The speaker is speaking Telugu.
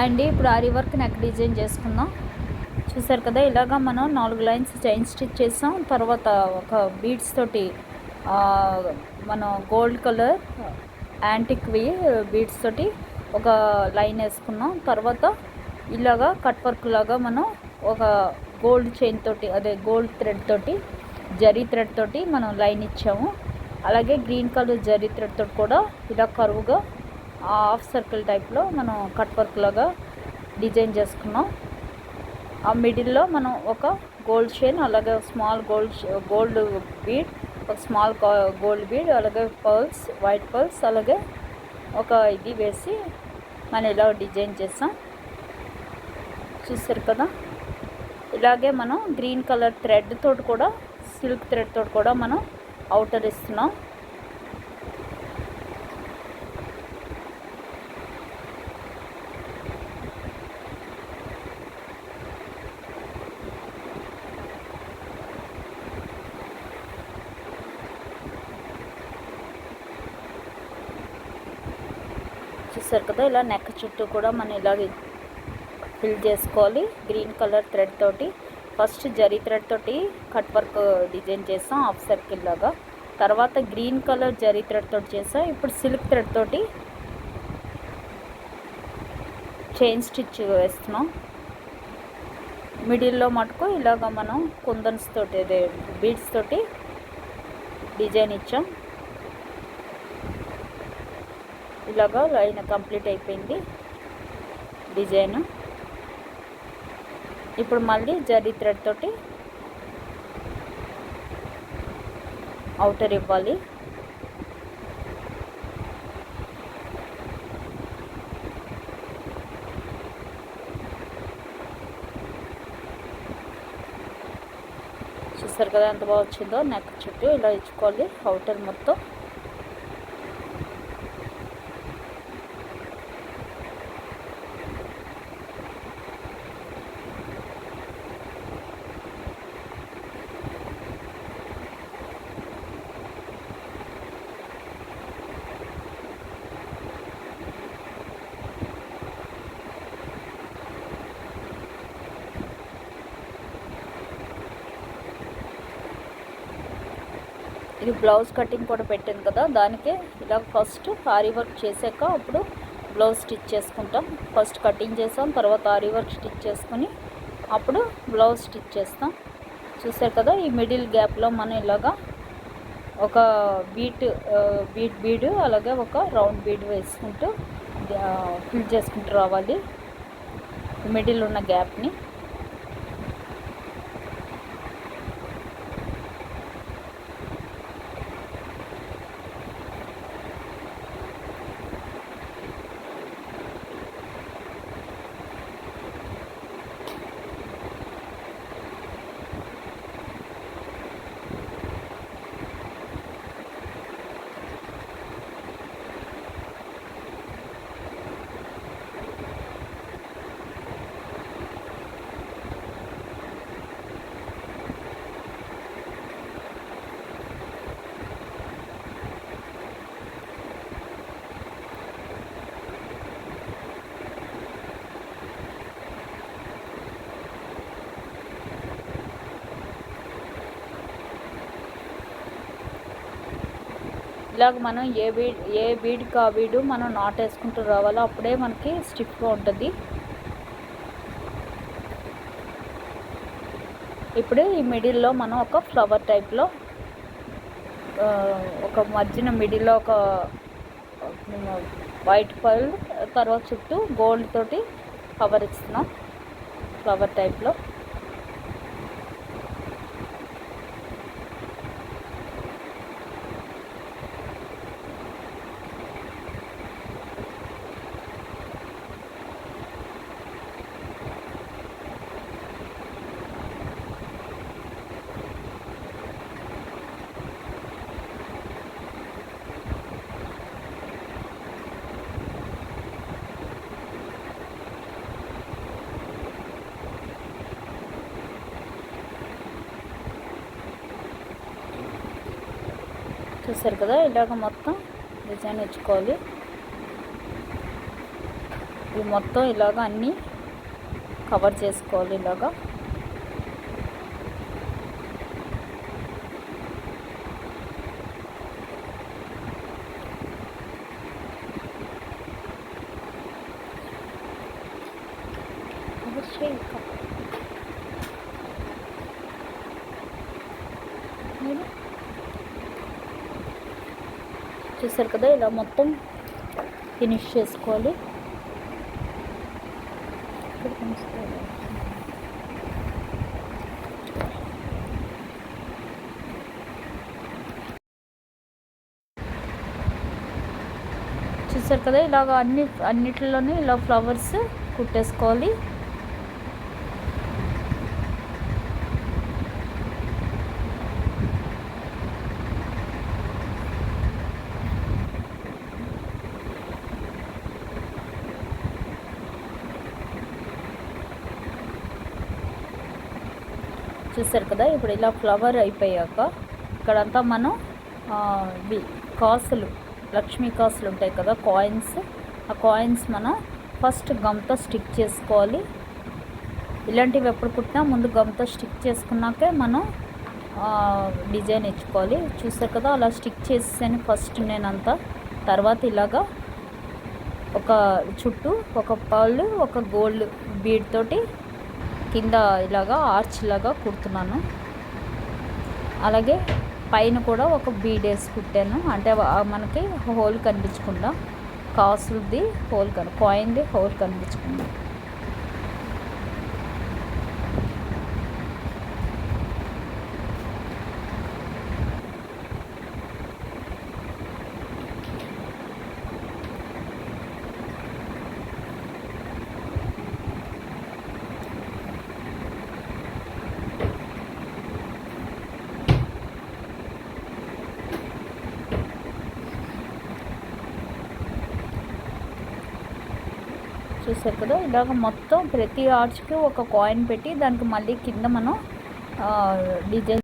అండి ఇప్పుడు ఆరి వర్క్ నెక్ డిజైన్ చేసుకుందాం. చూసారు కదా, ఇలాగా మనం 4 లైన్స్ చైన్ స్టిచ్ చేసాం. తర్వాత ఒక బీడ్స్ తోటి మనం గోల్డ్ కలర్ యాంటిక్వి బీడ్స్ తోటి ఒక లైన్ వేసుకున్నాం. తర్వాత ఇలాగా కట్ వర్క్ లాగా మనం ఒక గోల్డ్ చైన్ తోటి, అదే గోల్డ్ థ్రెడ్ తోటి, జరీ థ్రెడ్ తోటి మనం లైన్ ఇచ్చాము. అలాగే గ్రీన్ కలర్ జరీ థ్రెడ్ తోటి కూడా ఇలా కరువుగా హాఫ్ సర్కిల్ టైప్లో మనం కట్ వర్క్ లాగా డిజైన్ చేసుకున్నాం. ఆ మిడిల్లో మనం ఒక గోల్డ్ చైన్, అలాగే స్మాల్ గోల్డ్ బీడ్, ఒక స్మాల్ గోల్డ్ బీడ్, అలాగే పర్ల్స్, వైట్ పర్ల్స్, అలాగే ఒక ఇది వేసి మనం ఇలా డిజైన్ చేసాం. చూసారు కదా, ఇలాగే మనం గ్రీన్ కలర్ థ్రెడ్ తోటి కూడా, సిల్క్ థ్రెడ్ తోటి కూడా మనం అవుటర్ ఇస్తున్నాం. చూసారు కదా, ఇలా నెక్ చుట్టూ కూడా మనం ఇలాగ ఫిల్ చేసుకోవాలి. గ్రీన్ కలర్ థ్రెడ్ తోటి ఫస్ట్ జరీ థ్రెడ్ తోటి కట్ వర్క్ డిజైన్ చేసాం హాఫ్ సర్కిల్ లాగా. తర్వాత గ్రీన్ కలర్ జరీ థ్రెడ్ తోటి చేసాం. ఇప్పుడు సిల్క్ థ్రెడ్ తోటి చైన్ స్టిచ్ వేస్తున్నాం. మిడిల్లో మటుకు ఇలాగ మనం కుందన్స్ తోటి, అదే బీడ్స్ తోటి డిజైన్ ఇచ్చాం. ఇలాగా లైన్ కంప్లీట్ అయిపోయింది డిజైన్. ఇప్పుడు మళ్ళీ జరీ థ్రెడ్ తోటి అవుటర్ ఇవ్వాలి. చూసారు కదా ఎంత బాగా వచ్చిందో. నెక్ చుట్టూ ఇలా ఇచ్చుకోవాలి అవుటర్ మొత్తం. ఇది బ్లౌజ్ కటింగ్ కూడా పెట్టాను కదా, దానికే ఇలా ఫస్ట్ ఆరి వర్క్ చేశాక అప్పుడు బ్లౌజ్ స్టిచ్ చేసుకుంటాం. ఫస్ట్ కటింగ్ చేసాం, తర్వాత ఆరి వర్క్ స్టిచ్ చేసుకొని అప్పుడు బ్లౌజ్ స్టిచ్ చేస్తాం. చూసారు కదా, ఈ మిడిల్ గ్యాప్లో మనం ఇలాగా ఒక బీడ్ అలాగే ఒక రౌండ్ బీడ్ వేసుకుంటూ ఫిల్ చేసుకుంటూ రావాలి మిడిల్ ఉన్న గ్యాప్ని. ఇలాగ మనం ఏ బీడ్కి ఆ బీడు మనం నాట్ వేసుకుంటూ రావాలో అప్పుడే మనకి స్టిఫ్గా ఉంటుంది. ఇప్పుడు ఈ మిడిల్లో మనం ఒక ఫ్లవర్ టైప్లో ఒక మధ్యన మిడిల్లో ఒక వైట్ పర్ల్, తర్వాత చుట్టూ గోల్డ్ తోటి కవర్ ఇస్తున్నాం ఫ్లవర్ టైప్లో. చూసారు కదా, ఇలాగ మొత్తం డిజైన్ ఇచ్చుకోవాలి. ఇవి మొత్తం ఇలాగ అన్నీ కవర్ చేసుకోవాలి. ఇలాగా చూసారు కదా, ఇలా మొత్తం ఫినిష్ చేసుకోవాలి. చూసారు కదా, ఇలాగ అన్నిటిలోనే ఇలా ఫ్లవర్స్ కుట్టేసుకోవాలి. చూసారు కదా, ఇప్పుడు ఇలా ఫ్లవర్ అయిపోయాక ఇక్కడంతా మనం కాసులు, లక్ష్మీ కాసులు ఉంటాయి కదా, కాయిన్స్, ఆ కాయిన్స్ మనం ఫస్ట్ గమ్తో స్టిక్ చేసుకోవాలి. ఇలాంటివి ఎప్పుడు కుట్టినా ముందు గమ్తో స్టిక్ చేసుకున్నాకే మనం డిజైన్ ఇచ్చుకోవాలి. చూసారు కదా, అలా స్టిక్ చేసేసాను ఫస్ట్ నేనంతా. తర్వాత ఇలాగా ఒక చుట్టూ ఒక పర్ల్, ఒక గోల్డ్ బీడ్ తోటి కింద ఇలాగా ఆర్చ్ లాగా కుడుతున్నాను. అలాగే పైన కూడా ఒక బీడ్ వేసి కుట్టాను, అంటే మనకి హోల్ కనిపించకుండా, కాసులది హోల్ కాయిన్ది హోల్ కనిపించకుండా. చూసారు కదా, ఇలాగ మొత్తం ప్రతి ఆర్చ్కి ఒక కాయిన్ పెట్టి దానికి మళ్ళీ కింద మనం డిజైన్